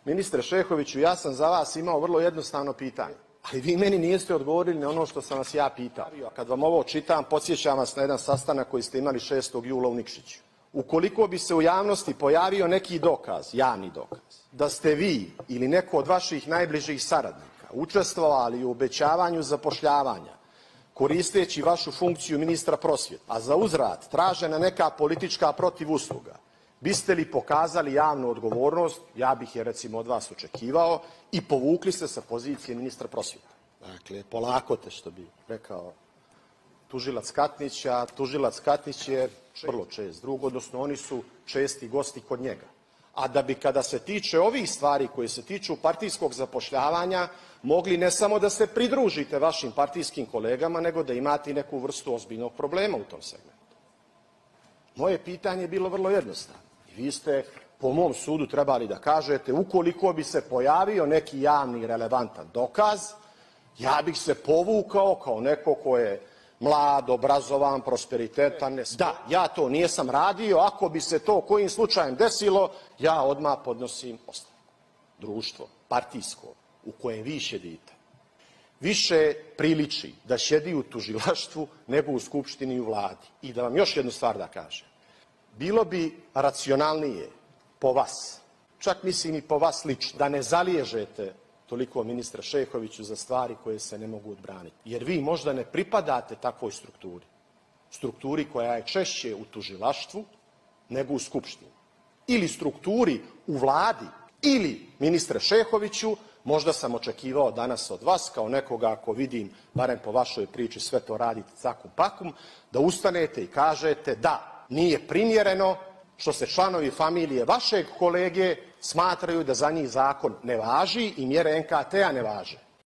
Ministre Šehoviću, ja sam za vas imao vrlo jednostavno pitanje, ali vi meni niste odgovorili na ono što sam vas ja pitao. Kad vam ovo čitam, podsjećam vas na jedan sastanak koji ste imali 6. jula u Nikšiću. Ukoliko bi se u javnosti pojavio neki dokaz, javni dokaz, da ste vi ili neko od vaših najbližih saradnika učestvovali u obećavanju zapošljavanja, koristeći vašu funkciju ministra prosvjete, a za uzvrat tražena neka politička protivusluga, biste li pokazali javnu odgovornost, ja bih je recimo od vas očekivao, i povukli se sa pozicije ministra prosvjete? Dakle, polako te, što bi rekao tužilac Katnić, a tužilac Katnić je vrlo čest drug, odnosno oni su česti gosti kod njega. A da bi, kada se tiče ovih stvari koje se tiču partijskog zapošljavanja, mogli ne samo da se pridružite vašim partijskim kolegama, nego da imate i neku vrstu ozbiljnog problema u tom segmentu. Moje pitanje je bilo vrlo jednostavno. I vi ste, po mom sudu, trebali da kažete, ukoliko bi se pojavio neki javni relevantan dokaz, ja bih se povukao kao neko ko je mlad, obrazovan, prosperitetan. Da, ja to nisam radio, ako bi se to kojim slučajem desilo, ja odmah podnosim ostavku. Društvo, partijsko, u kojem vi šedite, više priliči da šedi u tužilaštvu nego u Skupštini i u Vladi. I da vam još jednu stvar da kažem. Bilo bi racionalnije po vas, čak mislim i po vas lično, da ne zaliježete toliko, ministra Šehoviću, za stvari koje se ne mogu odbraniti. Jer vi možda ne pripadate takvoj strukturi. Strukturi koja je češće u tužilaštvu nego u Skupštini. Ili strukturi u Vladi, ili, ministre Šehoviću, možda sam očekivao danas od vas, kao nekoga, ako vidim, barem po vašoj priči, sve to radite cakum pakum, da ustanete i kažete da, nije primjereno što se članovi familije vašeg kolege smatraju da za njih zakon ne važi i mjere NKT-a ne važe.